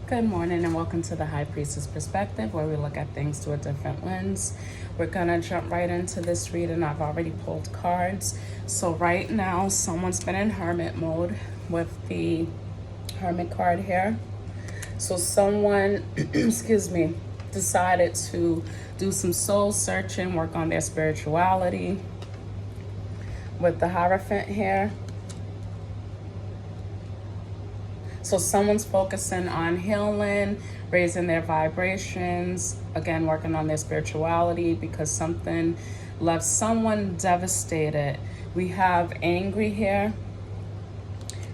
Good morning and welcome to the High Priestess Perspective, where we look at things through a different lens. We're gonna jump right into this reading. I've already pulled cards. So right now, someone's been in hermit mode with the hermit card here. So someone, excuse me, decided to do some soul searching, work on their spirituality with the Hierophant here. So someone's focusing on healing, raising their vibrations, again, working on their spirituality because something left someone devastated. We have angry here,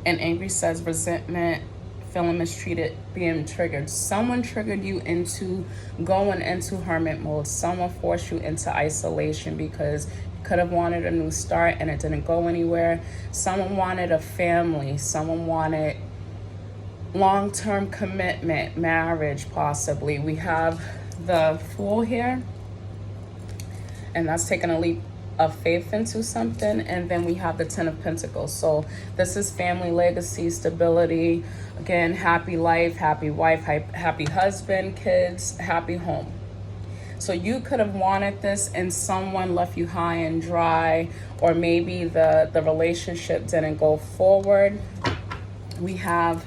and angry says resentment, feeling mistreated, being triggered. Someone triggered you into going into hermit mode. Someone forced you into isolation because you could have wanted a new start and it didn't go anywhere. Someone wanted a family. Someone wanted long-term commitment, marriage possibly. We have the Fool here, and that's taking a leap of faith into something. And then we have the Ten of Pentacles. So this is family, legacy, stability, again, happy life, happy wife, happy husband, kids, happy home. So you could have wanted this and someone left you high and dry, or maybe the relationship didn't go forward. We have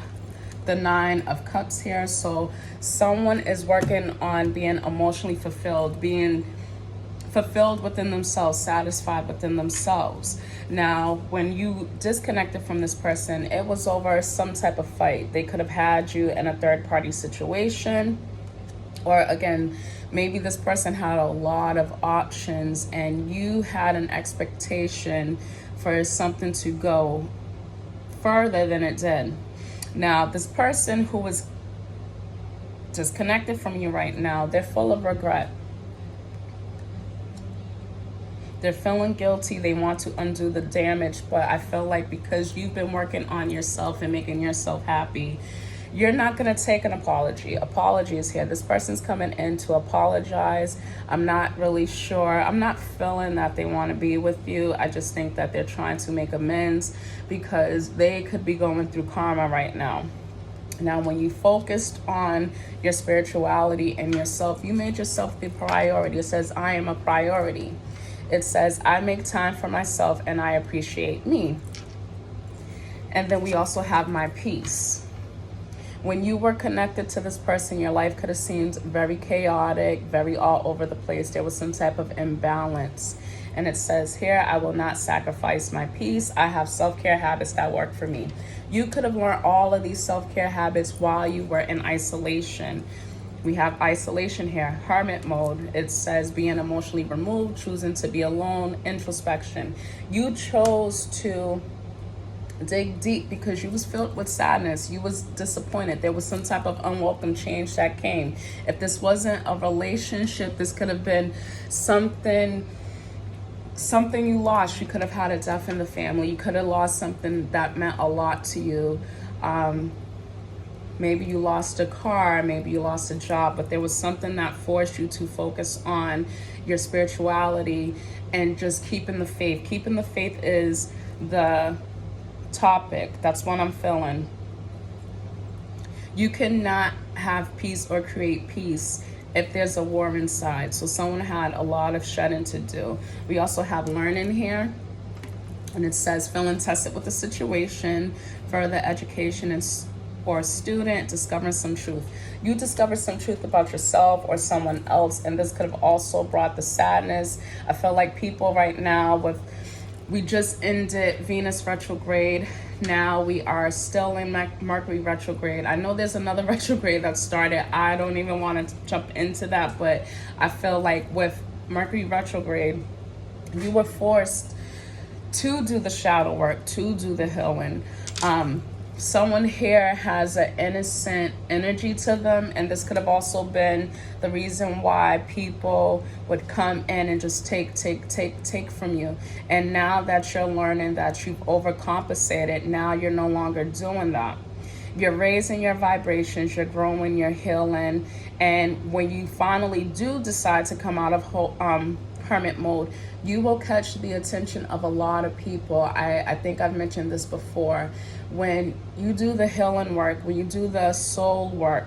the Nine of Cups here. So someone is working on being emotionally fulfilled, being fulfilled within themselves, satisfied within themselves. Now, when you disconnected from this person, it was over some type of fight. They could have had you in a third-party situation, or again, maybe this person had a lot of options and you had an expectation for something to go further than it did. Now, this person who is disconnected from you right now, they're full of regret. They're feeling guilty. They want to undo the damage, but I feel like because you've been working on yourself and making yourself happy, you're not going to take an apology. Apology is here. This person's coming in to apologize. I'm not really sure. I'm not feeling that they want to be with you. I just think that they're trying to make amends because they could be going through karma right now. Now, when you focused on your spirituality and yourself, you made yourself the priority. It says, I am a priority. It says, I make time for myself and I appreciate me. And then we also have my peace. When you were connected to this person, your life could have seemed very chaotic, very all over the place. There was some type of imbalance. And it says here, I will not sacrifice my peace. I have self-care habits that work for me. You could have learned all of these self-care habits while you were in isolation. We have isolation here, hermit mode. It says being emotionally removed, choosing to be alone, introspection. You chose to dig deep because you was filled with sadness. You was disappointed. There was some type of unwelcome change that came. If this wasn't a relationship, this could have been something you lost. You could have had a death in the family. You could have lost something that meant a lot to you. Maybe you lost a car, maybe you lost a job, but there was something that forced you to focus on your spirituality and just keeping the faith. Keeping the faith is the topic. That's what I'm feeling. You cannot have peace or create peace if there's a war inside. So someone had a lot of shedding to do. We also have learning here. And it says feeling tested with the situation, further education and or student, discovering some truth. You discovered some truth about yourself or someone else, and this could have also brought the sadness. I feel like people right now we just ended Venus retrograde. Now we are still in Mercury retrograde. I know there's another retrograde that started. I don't even want to jump into that, but I feel like with Mercury retrograde, you were forced to do the shadow work, to do the healing. Someone here has an innocent energy to them, and this could have also been the reason why people would come in and just take from you. And now that you're learning that you've overcompensated, now you're no longer doing that. You're raising your vibrations, you're growing, you're healing, and when you finally do decide to come out of hermit mode, you will catch the attention of a lot of people. I think I've mentioned this before. When you do the healing work, when you do the soul work,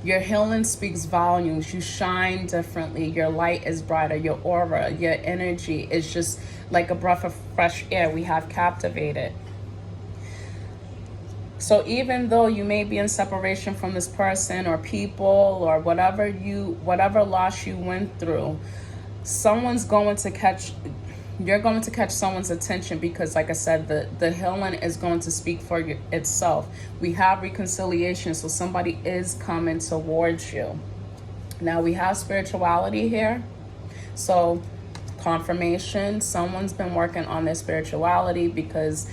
Your healing speaks volumes. You shine differently. Your light is brighter. Your aura, your energy is just like a breath of fresh air. We have captivated. So even though you may be in separation from this person or people or whatever loss you went through, someone's going to catch you're going to catch someone's attention, because like I said, the healing is going to speak for itself. We have reconciliation, so somebody is coming towards you. Now we have spirituality here. So confirmation, someone's been working on their spirituality, because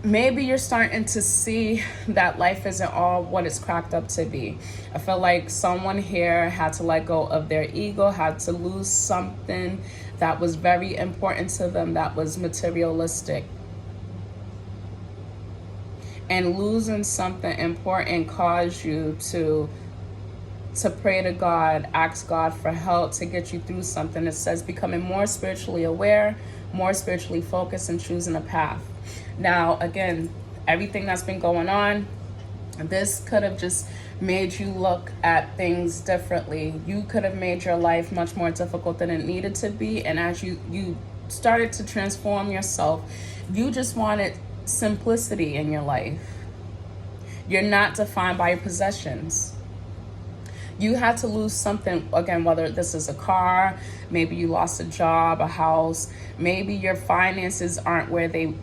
maybe you're starting to see that life isn't all what it's cracked up to be. I feel like someone here had to let go of their ego, had to lose something that was very important to them, that was materialistic. And losing something important caused you to pray to God, ask God for help to get you through something. It says becoming more spiritually aware, more spiritually focused, and choosing a path. Now, again, everything that's been going on, this could have just made you look at things differently. You could have made your life much more difficult than it needed to be. And as you started to transform yourself, you just wanted simplicity in your life. You're not defined by your possessions. You had to lose something, again, whether this is a car, maybe you lost a job, a house, maybe your finances aren't where they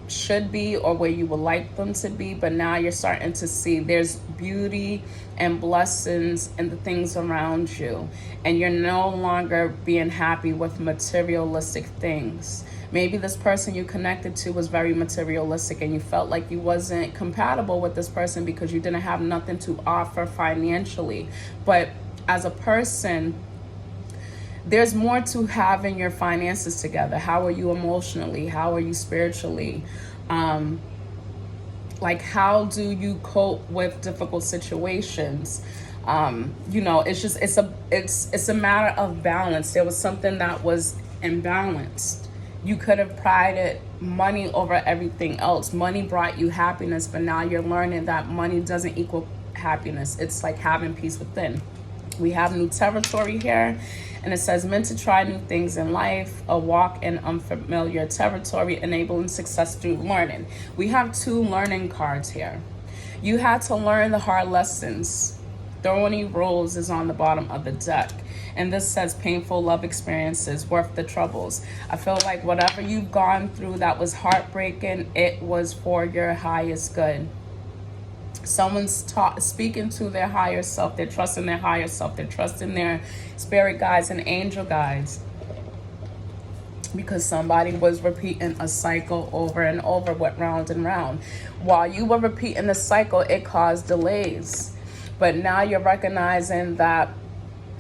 should be or where you would like them to be, but now you're starting to see there's beauty and blessings in the things around you, and you're no longer being happy with materialistic things. Maybe this person you connected to was very materialistic and you felt like you wasn't compatible with this person because you didn't have nothing to offer financially. But as a person, there's more to having your finances together. How are you emotionally? How are you spiritually? Like, how do you cope with difficult situations? It's a matter of balance. There was something that was imbalanced. You could have prided money over everything else. Money brought you happiness, but now you're learning that money doesn't equal happiness. It's like having peace within. We have new territory here, and it says meant to try new things in life, a walk in unfamiliar territory, enabling success through learning. We have two learning cards here. You had to learn the hard lessons. Thorny Rose is on the bottom of the deck, and this says painful love experiences worth the troubles. I feel like whatever you've gone through that was heartbreaking, it was for your highest good. Someone's speaking to their higher self. They're trusting their higher self. They're trusting their spirit guides and angel guides, because somebody was repeating a cycle over and over, went round and round. While you were repeating the cycle, it caused delays. But now you're recognizing that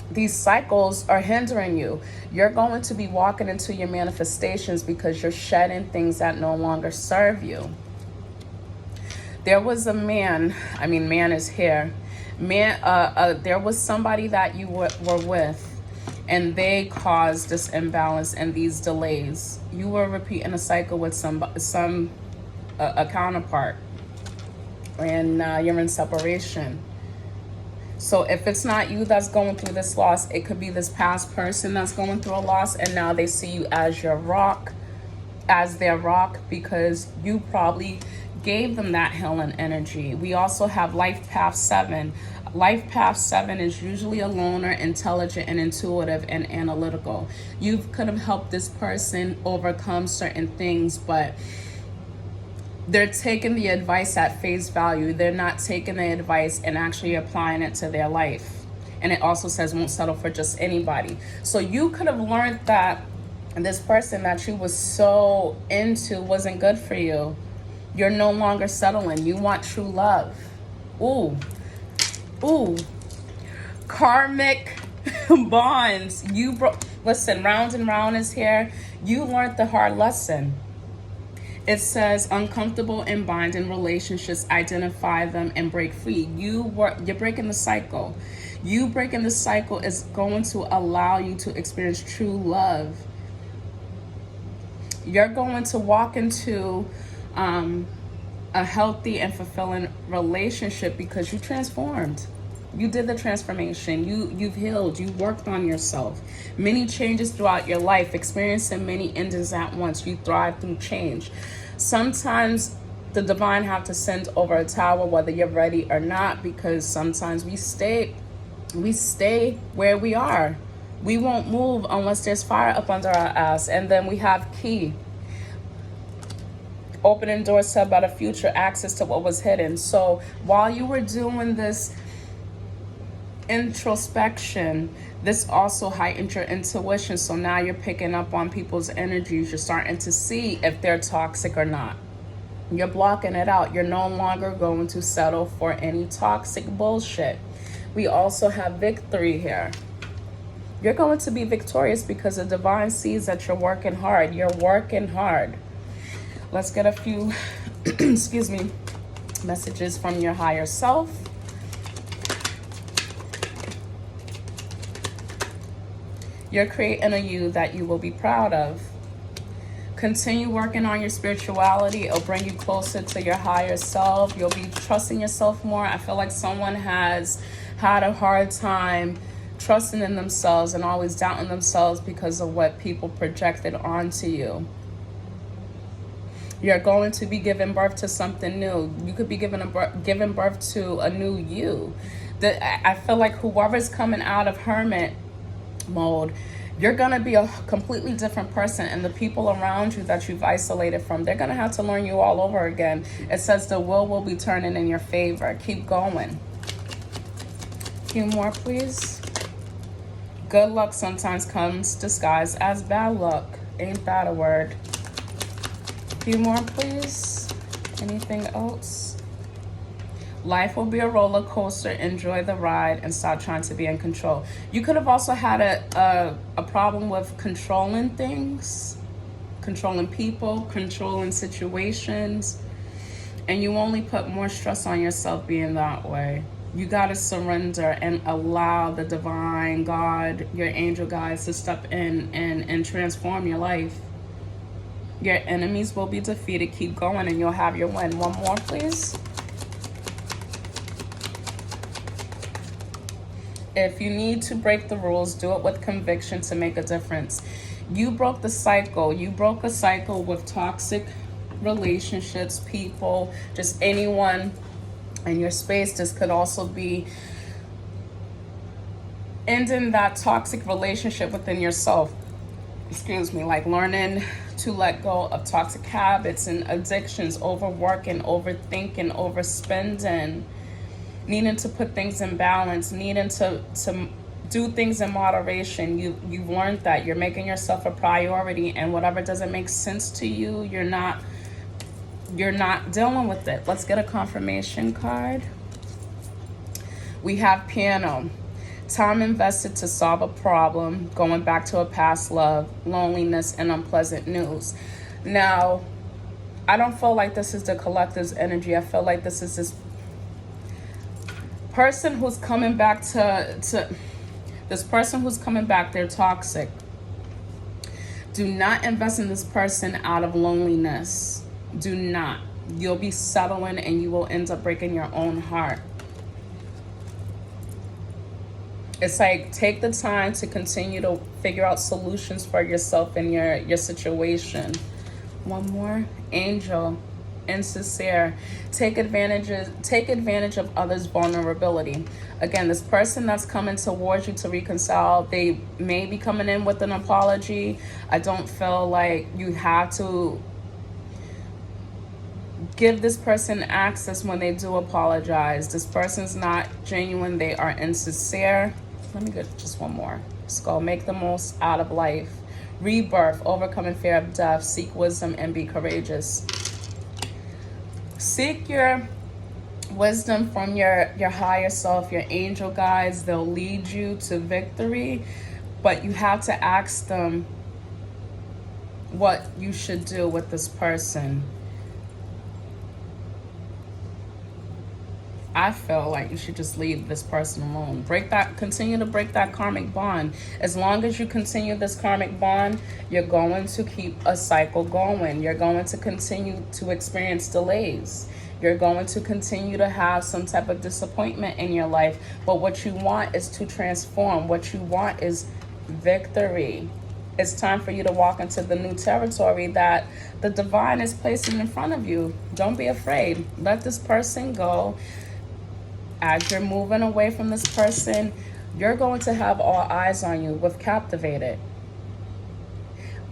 these cycles are hindering you. You're going to be walking into your manifestations because you're shedding things that no longer serve you. There was a man is here. There was somebody that you were with, and they caused this imbalance and these delays. You were repeating a cycle with a counterpart, and now you're in separation. So if it's not you that's going through this loss, it could be this past person that's going through a loss, and now they see you as your rock, as their rock, because you probably gave them that healing energy. We also have Life Path 7. Life Path 7 is usually a loner, intelligent, and intuitive and analytical. You could have helped this person overcome certain things, but they're taking the advice at face value. They're not taking the advice and actually applying it to their life. And it also says won't settle for just anybody. So you could have learned that this person that you was so into wasn't good for you. You're no longer settling. You want true love. Ooh. Karmic bonds. Listen, Round and Round is here. You learned the hard lesson. It says uncomfortable and bind in relationships, identify them and break free. You're breaking the cycle. You breaking the cycle is going to allow you to experience true love. You're going to walk into a a healthy and fulfilling relationship because you transformed. You did the transformation. You've healed. You worked on yourself. Many changes throughout your life, experiencing many endings at once. You thrive through change. Sometimes the divine have to send over a tower, whether you're ready or not, because sometimes we stay where we are. We won't move unless there's fire up under our ass. And then we have key, opening doors to a better future, access to what was hidden. So while you were doing this introspection, this also heightened your intuition. So now you're picking up on people's energies. You're starting to see if they're toxic or not. You're blocking it out. You're no longer going to settle for any toxic bullshit. We also have victory here. You're going to be victorious because the divine sees that you're working hard. You're working hard. Let's get a few, excuse me, messages from your higher self. You're creating a you that you will be proud of. Continue working on your spirituality. It'll bring you closer to your higher self. You'll be trusting yourself more. I feel like someone has had a hard time trusting in themselves and always doubting themselves because of what people projected onto you. You're going to be giving birth to something new. You could be giving birth to a new you. I feel like whoever's coming out of hermit mode, you're going to be a completely different person, and the people around you that you've isolated from, they're going to have to learn you all over again. It says the will be turning in your favor. Keep going. A few more, please. Good luck sometimes comes disguised as bad luck. Ain't that a word? A few more, please. Anything else? Life will be a roller coaster. Enjoy the ride and stop trying to be in control. You could have also had a problem with controlling things, controlling people, controlling situations, and you only put more stress on yourself being that way. You got to surrender and allow the divine God, your angel guides, to step in and transform your life. Your enemies will be defeated. Keep going and you'll have your win. One more, please. If you need to break the rules, do it with conviction to make a difference. You broke the cycle. You broke a cycle with toxic relationships, people, just anyone in your space. This could also be ending that toxic relationship within yourself. Excuse me, like learning to let go of toxic habits and addictions, overworking, overthinking, overspending, needing to put things in balance, needing to do things in moderation. You've learned that. You're making yourself a priority, and whatever doesn't make sense to you, you're not dealing with it. Let's get a confirmation card. We have piano. Time invested to solve a problem, going back to a past love, loneliness, and unpleasant news. Now, I don't feel like this is the collective's energy. I feel like this is this person who's coming back to this person who's coming back. They're toxic. Do not invest in this person out of loneliness. Do not. You'll be settling and you will end up breaking your own heart. It's like, take the time to continue to figure out solutions for yourself and your situation. One more. Angel. Insincere. Take advantage of others' vulnerability. Again, this person that's coming towards you to reconcile, they may be coming in with an apology. I don't feel like you have to give this person access when they do apologize. This person's not genuine. They are insincere. Let me get just one more. Let's go. Make the most out of life. Rebirth. Overcoming fear of death. Seek wisdom and be courageous. Seek your wisdom from your higher self, your angel guides. They'll lead you to victory, but you have to ask them what you should do with this person. I feel like you should just leave this person alone. Continue to break that karmic bond. As long as you continue this karmic bond, you're going to keep a cycle going. You're going to continue to experience delays. You're going to continue to have some type of disappointment in your life. But what you want is to transform. What you want is victory. It's time for you to walk into the new territory that the divine is placing in front of you. Don't be afraid. Let this person go. As you're moving away from this person, you're going to have all eyes on you with Captivated.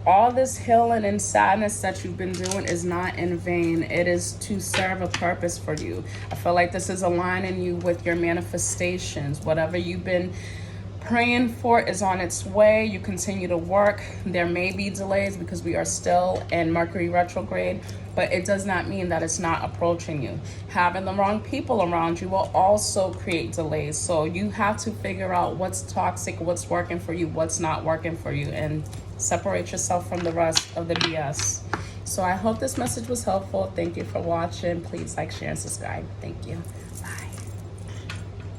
All this healing and sadness that you've been doing is not in vain. It is to serve a purpose for you. I feel like this is aligning you with your manifestations. Whatever you've been praying for is on its way. You continue to work. There may be delays because we are still in Mercury retrograde, but it does not mean that it's not approaching you. Having the wrong people around you will also create delays. So you have to figure out what's toxic, what's working for you, what's not working for you, and separate yourself from the rest of the BS. So I hope this message was helpful. Thank you for watching. Please like, share, and subscribe. Thank you.